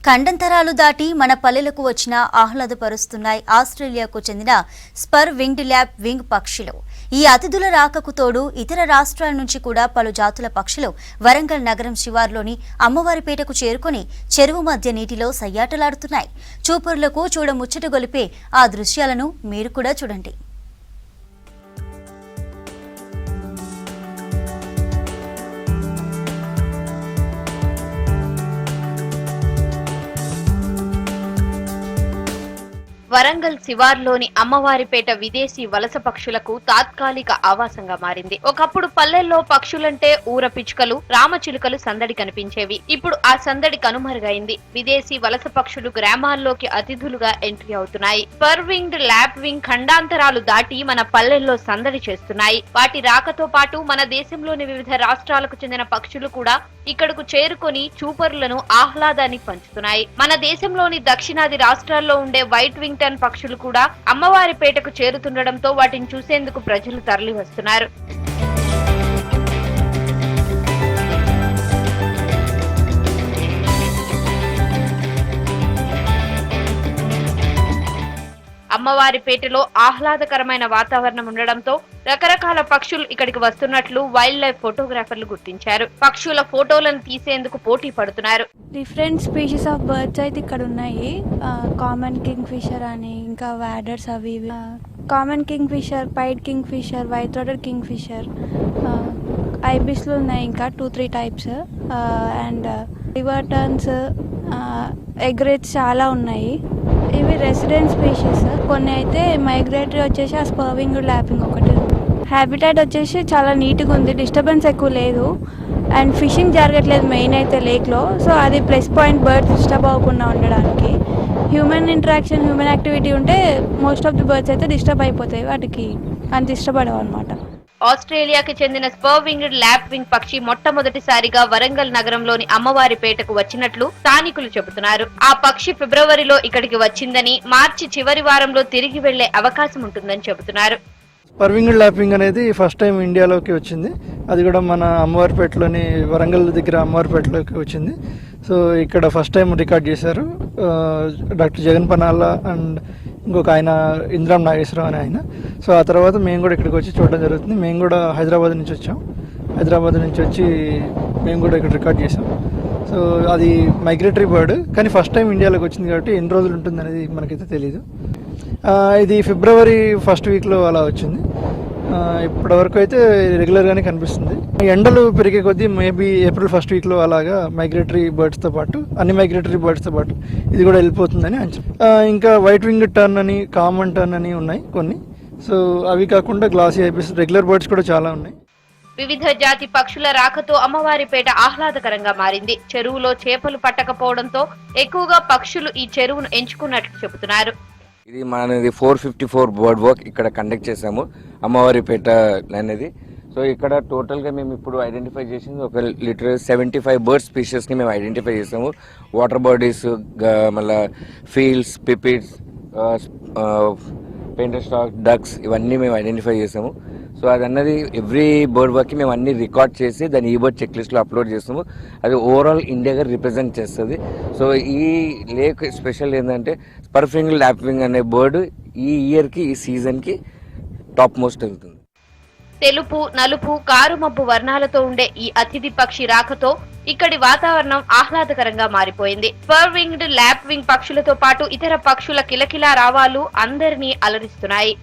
ఖండంతరాలు దాటి మన పల్లెలకు వచ్చిన ఆహ్లాదపరుస్తున్నాయి ఆస్ట్రేలియాకు చెందిన స్పర్ వింగ్డ్ ల్యాబ్ వింగ్ పక్షులు. ఈ అతిథుల రాకకు తోడు ఇతర రాష్ట్రాల నుంచి కూడా పలు జాతుల పక్షులు వరంగల్ నగరం శివార్లోని అమ్మవారిపేటకు చేరుకుని చెరువు మధ్య నీటిలో సయ్యాటలాడుతున్నాయి. చూపరులకు చూడముచ్చట గొలిపే ఆ దృశ్యాలను మీరు కూడా చూడండి. వరంగల్ శివార్లోని అమ్మవారిపేట విదేశీ వలస పక్షులకు తాత్కాలిక ఆవాసంగా మారింది. ఒకప్పుడు పల్లెల్లో పక్షులంటే ఊర పిచ్చుకలు, రామచిలుకలు సందడి కనిపించేవి. ఇప్పుడు ఆ సందడి కనుమరుగైంది. విదేశీ వలస పక్షులు గ్రామాల్లోకి అతిథులుగా ఎంట్రీ అవుతున్నాయి. స్పర్ వింగ్డ్ ల్యాబ్ వింగ్ ఖండాంతరాలు దాటి మన పల్లెల్లో సందడి చేస్తున్నాయి. వాటి రాకతో పాటు మన దేశంలోని వివిధ రాష్ట్రాలకు చెందిన పక్షులు కూడా ఇక్కడకు చేరుకొని చూపరులను ఆహ్లాదాన్ని పంచుతున్నాయి. మన దేశంలోని దక్షిణాది రాష్ట్రాల్లో ఉండే వైట్ వింగ్ పక్షులు కూడా అమ్మవారిపేటకు చేరుతుండటంతో వాటిని చూసేందుకు ప్రజలు తరలి వస్తున్నారు. అమ్మవారిపేటలో ఆహ్లాదకరమైన వాతావరణం ఉండడంతో రకరకాల పక్షులు ఇక్కడికి వస్తున్నట్లు వైల్డ్ లైఫ్ ఫోటోగ్రాఫర్లు గుర్తించారు. పక్షుల ఫోటోలను తీసేందుకు పోటీ పడుతున్నారు. డిఫరెంట్ స్పీషీస్ ఆఫ్ బర్డ్స్ అయితే ఇక్కడ ఉన్నాయి. కామన్ కింగ్ ఫిషర్ అని, ఇంకా వ్యాడర్స్, అవి common kingfisher, pied kingfisher, white throated kingfisher, ఐబిస్లు ఉన్నాయి. ఇంకా 2-3 types and river terns, egrets చాలా ఉన్నాయి. ఇవి రెసిడెంట్ స్పీషీస్. కొన్ని అయితే మైగ్రేటరీ వచ్చేసి ఆ స్పర్ వింగ్డ్ ల్యాబ్ వింగ్ ఒకటి. హ్యాబిటాట్ వచ్చేసి చాలా నీట్గా ఉంది, డిస్టర్బెన్స్ ఎక్కువ లేదు అండ్ ఫిషింగ్ జరగట్లేదు మెయిన్ అయితే లేక్లో. సో అది ప్లస్ పాయింట్ బర్డ్స్ డిస్టర్బ్ అవ్వకుండా ఉండడానికి. హ్యూమన్ ఇంటరాక్షన్, హ్యూమన్ యాక్టివిటీ ఉంటే మోస్ట్ ఆఫ్ ది బర్డ్స్ అయితే డిస్టర్బ్ అయిపోతాయి, వాటికి అంత ఇష్టపడవు అనమాట. ఆస్ట్రేలియాకి చెందిన స్పర్ వింగ్డ్ ల్యాబ్ వింగ్ పక్షి మొట్టమొదటిసారిగా వరంగల్ నగరంలోని అమ్మవారిపేటకు వచ్చినట్లు స్థానికులు చెబుతున్నారు. ఆ పక్షి ఫిబ్రవరిలో ఇక్కడికి వచ్చిందని, మార్చి చివరి వారంలో తిరిగి వెళ్లే అవకాశం ఉంటుందని చెబుతున్నారు. స్పర్ వింగ్డ్ ల్యాబ్ వింగ్ అనేది ఫస్ట్ టైం ఇండియాలోకి వచ్చింది. అది కూడా మన అమ్మవారిపేటలోని వరంగల్ దగ్గర అమ్మవారిపేటలోకి వచ్చింది. సో ఇక్కడ ఫస్ట్ టైం రికార్డ్ చేశారు డాక్టర్ జగన్ పనాల అండ్ ఇంకొక ఆయన ఇంద్రాం నాగేశ్వరరావు అని ఆయన. సో ఆ తర్వాత మేము కూడా ఇక్కడికి వచ్చి చూడడం జరుగుతుంది. మేము కూడా హైదరాబాద్ నుంచి వచ్చాం. హైదరాబాద్ నుంచి వచ్చి మేము కూడా ఇక్కడ రికార్డ్ చేసాం. సో అది మైగ్రేటరీ బర్డ్, కానీ ఫస్ట్ టైం ఇండియాలోకి వచ్చింది కాబట్టి ఎన్ని రోజులు ఉంటుంది అనేది మనకైతే తెలీదు. ఇది ఫిబ్రవరి ఫస్ట్ వీక్లో అలా వచ్చింది. ఇప్పటివరకు అయితే రెగ్యులర్గానే కనిపిస్తుంది. ఎండలు పెరిగే కొద్దీ మేబీ ఏప్రిల్ ఫస్ట్ వీక్లో అలాగా మైగ్రేటరీ బర్డ్స్తో పాటు, అన్ని మైగ్రేటరీ బర్డ్స్తో పాటు ఇది కూడా వెళ్ళిపోతుందని అంచనా. ఇంకా వైట్ వింగ్ టర్న్ అని, కామన్ టర్న్ అని ఉన్నాయి కొన్ని. సో అవి కాకుండా గ్లాసీ ఐబిస్, రెగ్యులర్ బర్డ్స్ కూడా చాలా ఉన్నాయి. వివిధ జాతి పక్షుల రాకతో అమ్మవారిపేట ఆహ్లాదకరంగా మారింది. చెరువులో చేపలు పట్టకపోవడంతో ఎక్కువగా పక్షులు ఈ చెరువును ఎంచుకున్నట్లు చెబుతున్నారు. ఇది మనది 454 బర్డ్ వాక్ ఇక్కడ కండక్ట్ చేసాము అమ్మవారిపేట అనేది. సో ఇక్కడ టోటల్గా మేము ఇప్పుడు ఐడెంటిఫై చేసింది ఒక లిటరల్ 75 బర్డ్ స్పీషీస్ని మేము ఐడెంటిఫై చేసాము. వాటర్ బర్డీస్, మళ్ళీ ఫీల్స్, పిపిడ్స్, పెయింటర్ స్టాక్, డక్స్, ఇవన్నీ మేము ఐడెంటిఫై చేసాము. సో అది అన్నది ఎవ్రీ బర్డ్ వాక్కి మేము అన్ని రికార్డ్ చేసి దాన్ని ఈ బర్డ్ చెక్ లిస్ట్లో అప్లోడ్ చేస్తాము. అది ఓవరాల్ ఇండియాగా రిప్రజెంట్ చేస్తుంది. సో ఈ లేక్ స్పెషల్ ఏంటంటే స్పర్ వింగ్డ్ ల్యాబ్ వింగ్ అనే బర్డ్ ఈ ఇయర్కి, ఈ సీజన్కి టాప్ మోస్ట్ వెళ్తుంది. తెలుపు, నలుపు, కారుమబ్బు వర్ణాలతో ఉండే ఈ అతిథి పక్షి రాకతో ఇక్కడి వాతావరణం ఆహ్లాదకరంగా మారిపోయింది. స్పర్ వింగ్డ్ ల్యాబ్ వింగ్ పక్షులతో పాటు ఇతర పక్షుల కిలకిలా రావాలు అందరినీ అలరిస్తున్నాయి.